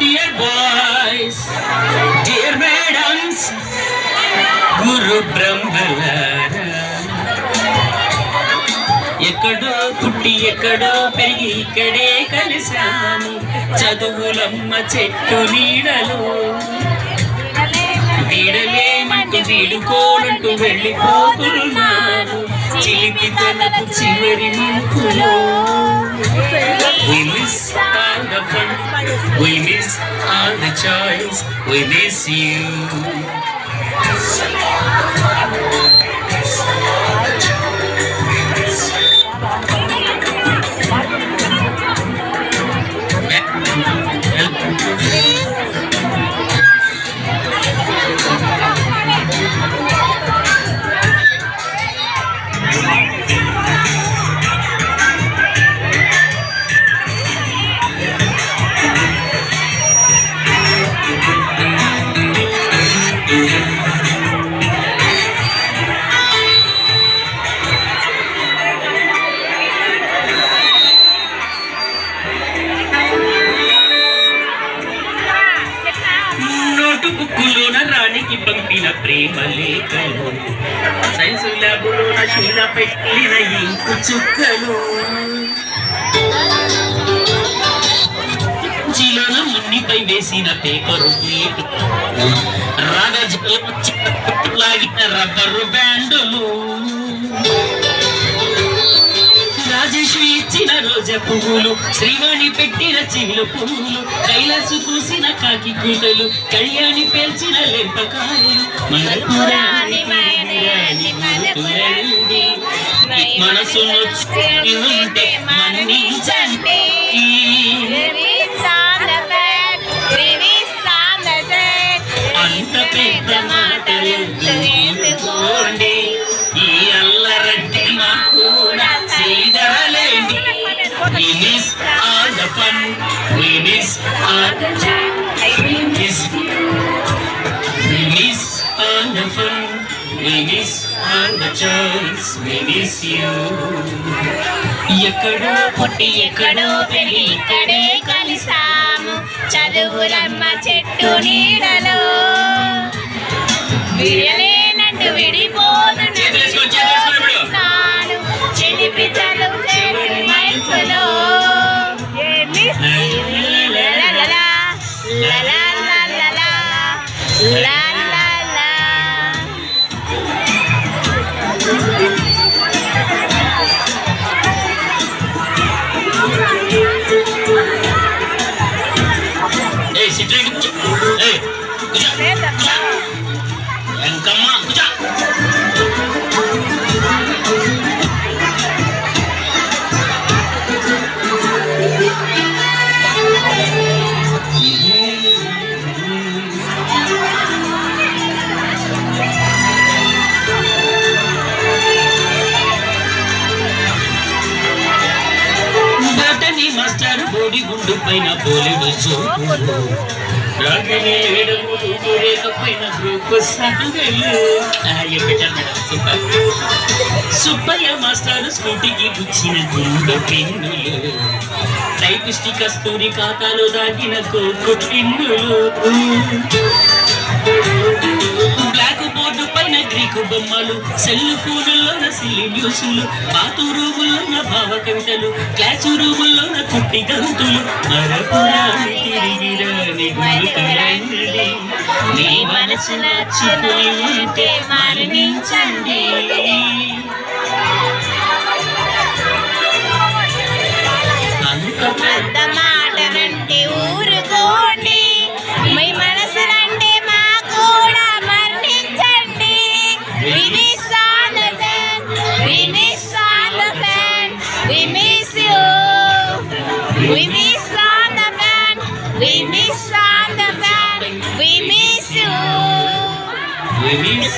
dear boys, dear madams, Guru Brahmalara. ఎక్కడో పుట్టి ఎక్కడో పెరిగి ఇక్కడే కలిసాము చదువులమ్మ చెట్టు నీడలో వీడలేమంటూ వీడుకోనంటూ వెళ్ళిపోతున్నాను చిలిపితనపు చివరి మనకులో. We miss all the fun, we miss all the joys, we miss you. బుక్కులోన రాణికి పంపిన ప్రేమ లేఖలు సైన్స్ ల్యాబులోన శీల పెట్టిన ఇంకు చుక్కలు జీలోన మున్నిపై వేసిన పేపరు ప్లేటు లాగిన రబ్బరు బ్యాండులు రాజేశ్వరి ఇచ్చిన రోజా పువ్వులు శ్రీవాణి పెట్టిన చిగులు పువ్వులు కైలాసు కూసిన కాకి కూతలు కళ్యాణి పేల్చిన లెంపకాయలు మనసు ఉంటే మన్నించండి అంత పెద్ద మాటలు ఎందుకోండి ఈ అల్లరంటి మాకు చేయలేండి. We miss all the fun, we miss all the we miss all the fun, we miss all the joys, we miss you. ఎక్కడో పుట్టి ఎక్కడో పెరిగి ఇక్కడే కలిసాము చదువులమ్మ చెట్టు నీడలో విడలేనంటూ విడిపోను చిలిపి చదువు చెట్టు మనసులో మాస్టర్ బోడి గుండు పైన పోలేడు చూపులు రాగనే వేడములేకపోయిన గ్రూపు సాగలు సుబ్బయ్య మాస్టర్ స్కూటీకి గుచ్చిన గుండు పెన్నులు టైపిస్టి కస్తూరి ఖాతాలో దాగిన కోకు పిన్నులు బ్లాక్ బోర్డు పైన గ్రీకు బొమ్మలు సెల్లు ఫోనుల్లోన సిల్లి న్యూసులు బాతు రూముల్లోన భావ కవితలు క్లాసు రూముల్లోన కుట్టి గంతులు మరపురాని తిరిగి రాని గురుతులండి నీ మనసు నచ్చుకుని ఉంటే మరణించండి. అంత పెద్ద మాటనంటే ఊరుకోండి మీ మనసులంటే మా కూడా మరణించండి. We miss all the fun, we miss all the fun, we miss you. We miss all the fun, we miss all the fun, we miss you. We miss